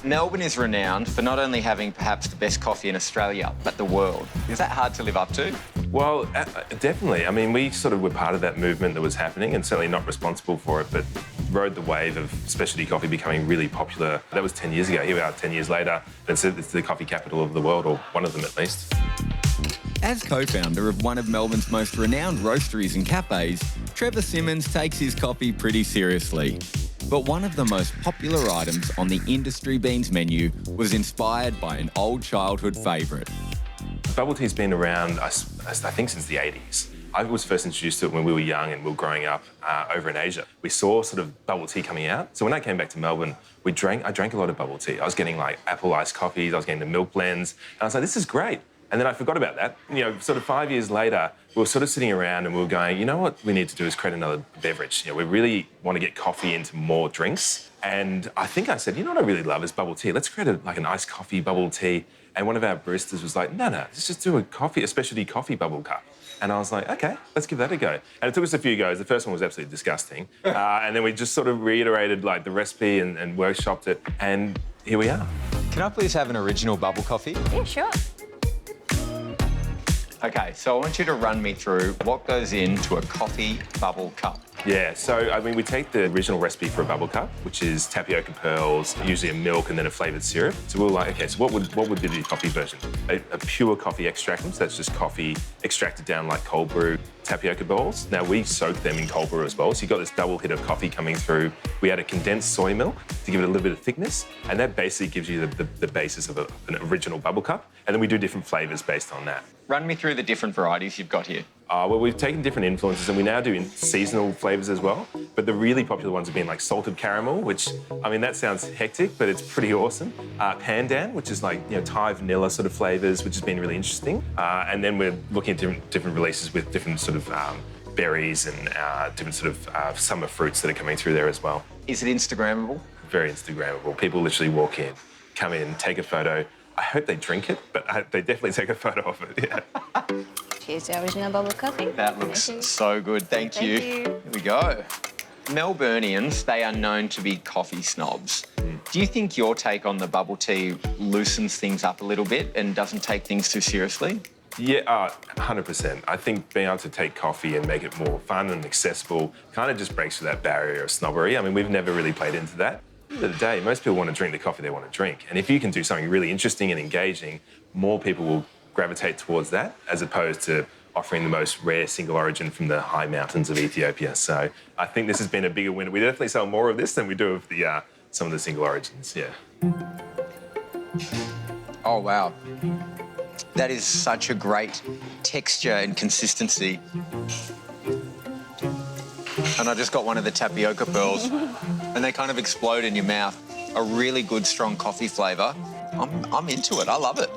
Melbourne is renowned for not only having perhaps the best coffee in Australia, but the world. Is that hard to live up to? Well, definitely. I mean, we sort of were part of that movement that was happening and certainly not responsible for it, but rode the wave of specialty coffee becoming really popular. That was 10 years ago. Here we are 10 years later, and so it's the coffee capital of the world, or one of them at least. As co-founder of one of Melbourne's most renowned roasteries and cafes, Trevor Simmons takes his coffee pretty seriously. But one of the most popular items on the industry beans menu was inspired by an old childhood favourite. Bubble tea's been around, I think, since the 80s. I was first introduced to it when we were young and we were growing up over in Asia. We saw sort of bubble tea coming out. So when I came back to Melbourne, I drank a lot of bubble tea. I was getting like apple iced coffees, I was getting the milk blends, and I was like, this is great. And then I forgot about that. You know, sort of 5 years later, we were sort of sitting around and we were going, you know what we need to do is create another beverage. You know, we really want to get coffee into more drinks. And I think I said, you know what I really love is bubble tea. Let's create like an iced coffee bubble tea. And one of our baristas was like, no, let's just do a specialty coffee bubble cup. And I was like, OK, let's give that a go. And it took us a few goes. The first one was absolutely disgusting. And then we just sort of reiterated like the recipe and workshopped it. And here we are. Can I please have an original bubble coffee? Yeah, sure. OK, so I want you to run me through what goes into a coffee bubble cup. Yeah, so, I mean, we take the original recipe for a bubble cup, which is tapioca pearls, usually a milk and then a flavoured syrup. So we were like, OK, so what would be the coffee version? A pure coffee extraction, so that's just coffee extracted down like cold brew tapioca balls. Now, we soak them in cold brew as well, so you've got this double hit of coffee coming through. We add a condensed soy milk to give it a little bit of thickness, and that basically gives you the basis of an original bubble cup. And then we do different flavours based on that. Run me through the different varieties you've got here. Well, we've taken different influences and we now do seasonal flavours as well. But the really popular ones have been like salted caramel, which, I mean, that sounds hectic, but it's pretty awesome. Pandan, which is like, you know, Thai vanilla sort of flavours, which has been really interesting. And then we're looking at different releases with different sort of berries and different sort of summer fruits that are coming through there as well. Is it Instagrammable? Very Instagrammable. People literally walk in, come in, take a photo. I hope they drink it, but they definitely take a photo of it, yeah. Here's the original bubble coffee. That looks so good. Thank you. Here we go. Melburnians, they are known to be coffee snobs. Do you think your take on the bubble tea loosens things up a little bit and doesn't take things too seriously? Yeah, 100%. I think being able to take coffee and make it more fun and accessible kind of just breaks through that barrier of snobbery. I mean, we've never really played into that. At the end of the day, most people want to drink the coffee they want to drink. And if you can do something really interesting and engaging, more people will gravitate towards that as opposed to offering the most rare single origin from the high mountains of Ethiopia. So I think this has been a bigger winner. We definitely sell more of this than we do of the some of the single origins, yeah. Oh, wow. That is such a great texture and consistency. And I just got one of the tapioca pearls and they kind of explode in your mouth. A really good, strong coffee flavour. I'm into it. I love it.